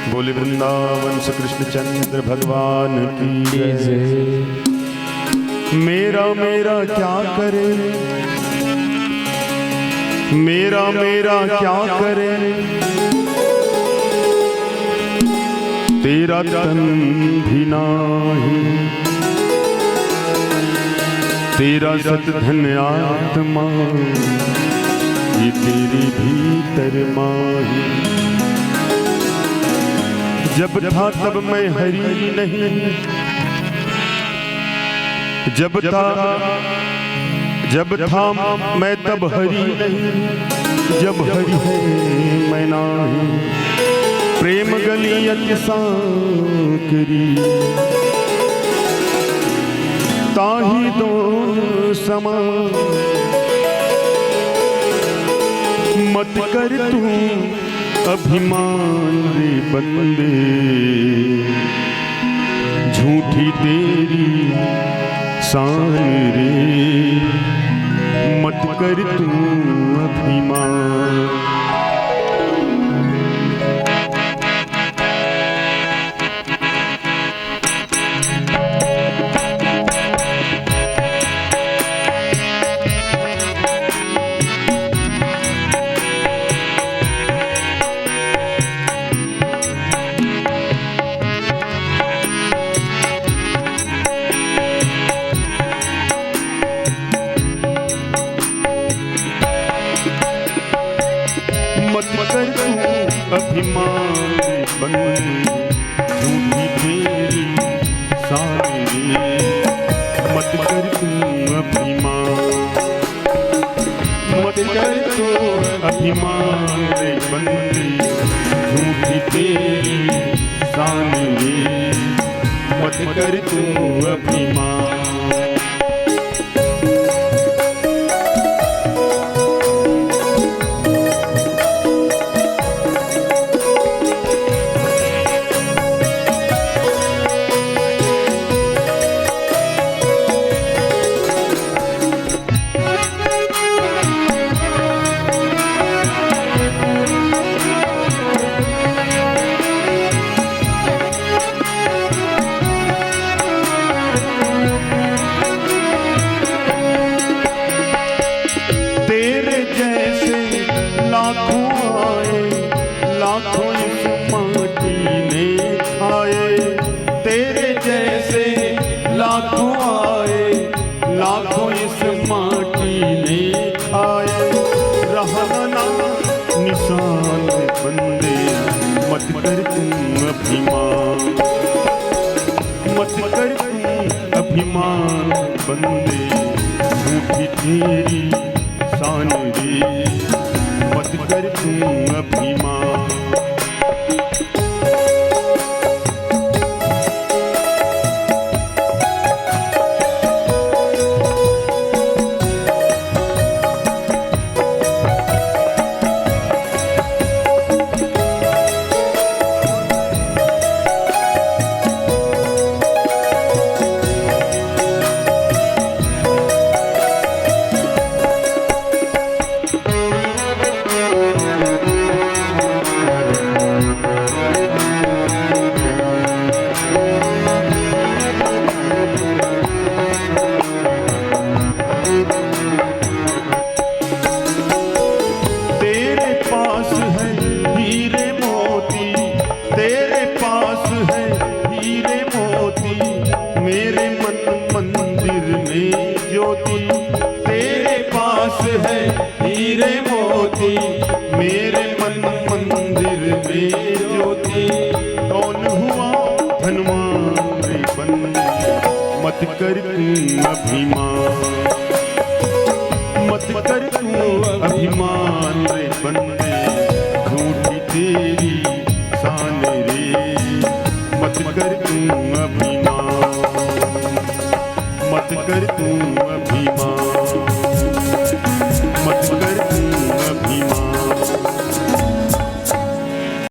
बोले वृंदावन से कृष्ण चंद्र भगवान की जय। मेरा मेरा क्या करे, मेरा मेरा क्या करे, तेरा तन भी नाही, तेरा सत धन आत्मा ये तेरी भीतर माही। जब था तब मैं हरि नहीं, जब था मैं तब हरि नहीं, जब हरि है मैं नाही। प्रेम गली अति सांकरी ताही दोनों समान। मत कर तू अभिमान रे बंदे, झूठी तेरी शान रे। मत कर तू अभिमान। अभिमान बंदी झूठी तेरी सारी। मत कर तू अभिमान, मत कर तू अभिमान बंदी झूठी तेरी सारी। मत कर तू अभिमान। लाखों इस माटी ने खाए, तेरे जैसे लाखों आए, लाखों इस माटी ने खाए। रहना निशान बंदे, मत कर तू अभिमान, मत कर तू अभिमान बंदे। झूठी तेरी शान रे, मत कर तू अभिमान। मेरे मन मंदिर में ज्योति, तेरे पास है हीरे मोती। मेरे मन मंदिर में ज्योति, कौन हुआ धनवान रे बंदे। मत कर तू अभिमान, मत कर तू अभिमान रे बंदे। झूठी तेरी शान रे, मत कर तू अभिमान, मत कर तू अभिमान।